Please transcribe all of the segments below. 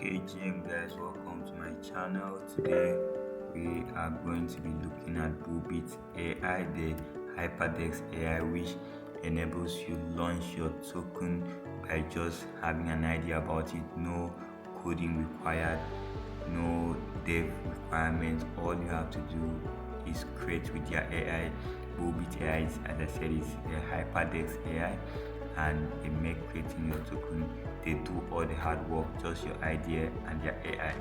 Okay, GM guys, welcome to my channel. Today we are going to be looking at Bullbit AI, the Hyper AI, which enables you launch your token by just having an idea about it. No coding required, no dev requirements. All you have to do is create with your AI. Bullbit AI, as I said, is the Hyper AI, and they make creating your token. They do all the hard work, just your idea and their AI.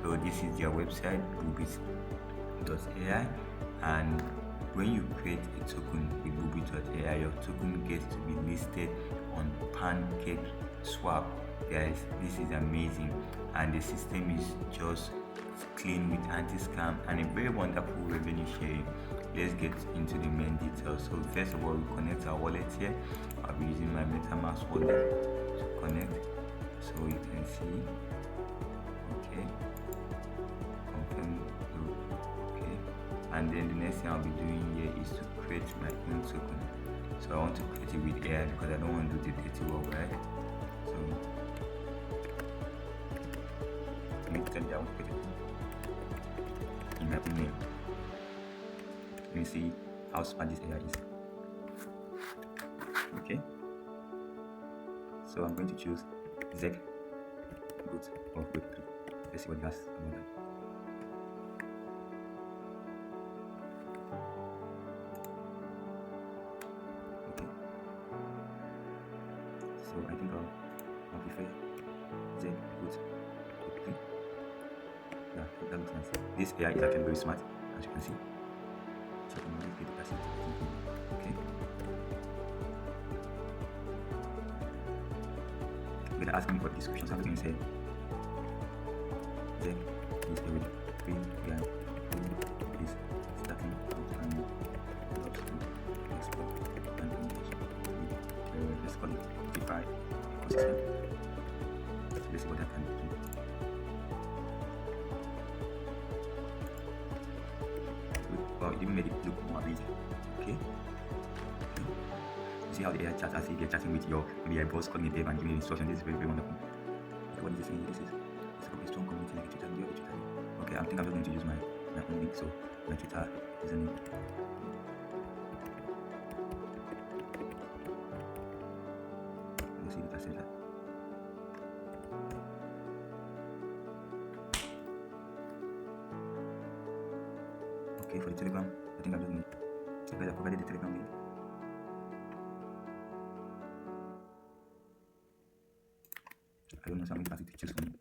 So this is their website, bullbit.ai, and when you create a token with bullbit.ai, your token gets to be listed on Pancake Swap. Guys, this is amazing, and the system is just clean with anti-scam and a very wonderful revenue sharing. Let's get into the main details. So first of all, we connect our wallet here. I'll be using my MetaMask wallet to connect, so you can see. Okay, confirm. Okay, and then the next thing I'll be doing here is to create my own token. So I want to create it with AI because I don't want to do the dirty work, right? So I want to create it in my own name. Let me see how smart this AI is. Okay, so I'm going to choose ZEC Boot of Web3. Let's see what it has about that. Okay, so I think I'll prefer ZEC Boot Web3. Yeah, that looks nice. This AI is actually very smart, as you can see. So I'm going to get the password. Okay. I'm going to ask me for the description, so I'm going to say ZEC is a free guy who is starting out and loves to explore and engage with let's call it DeFi ecosystem. So let's see what that can do. Well, it even made it look more easy. Okay. You see how the AI chats as if you're chatting with your maybe a boss calling a dev and giving instructions. This is very, very wonderful. Okay, what is this saying? This is a strong community like a Twitter. Do you have a Twitter? Okay, I think I'm just going to use my own link. So my Twitter username. Let's see if I say that. Okay, for the Telegram, I think I'm just going to guys, I provided the Telegram link. I don't know, so I'm going to ask it to choose for me.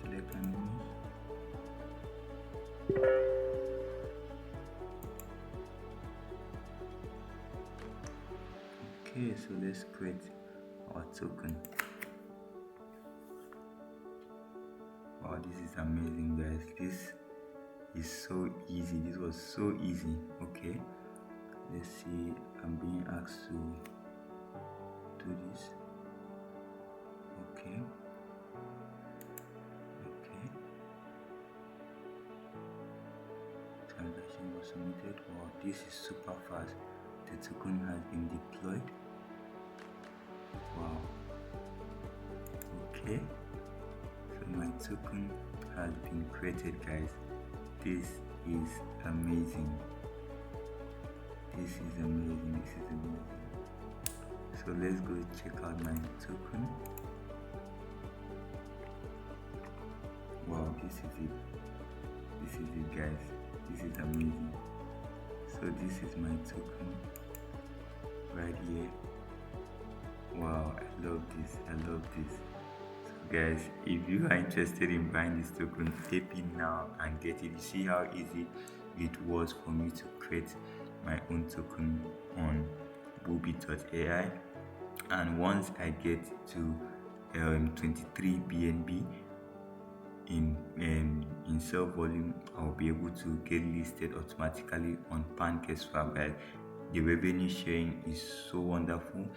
Select an image. Okay, so let's create our token. Wow, this is amazing, guys. This is so easy. This was so easy. Okay, let's see. I'm being asked to do this. Okay. Transaction was submitted. Wow, this is super fast. The token has been deployed. Wow. Okay, so my token has been created, guys. This is amazing. This is amazing. This is amazing. So let's go check out my token. Wow, this is it. This is it, guys. This is amazing. So this is my token right here. Wow, I love this. I love this. So guys, if you are interested in buying this token, tap in now and get it. You see how easy it was for me to create my own token on Bullbit AI, and once I get to 23 BNB in sell volume, I'll be able to get listed automatically on PancakeSwap, guys. The revenue sharing is so wonderful,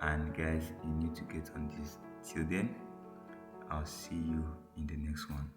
and guys, you need to get on this. Till then, I'll see you in the next one.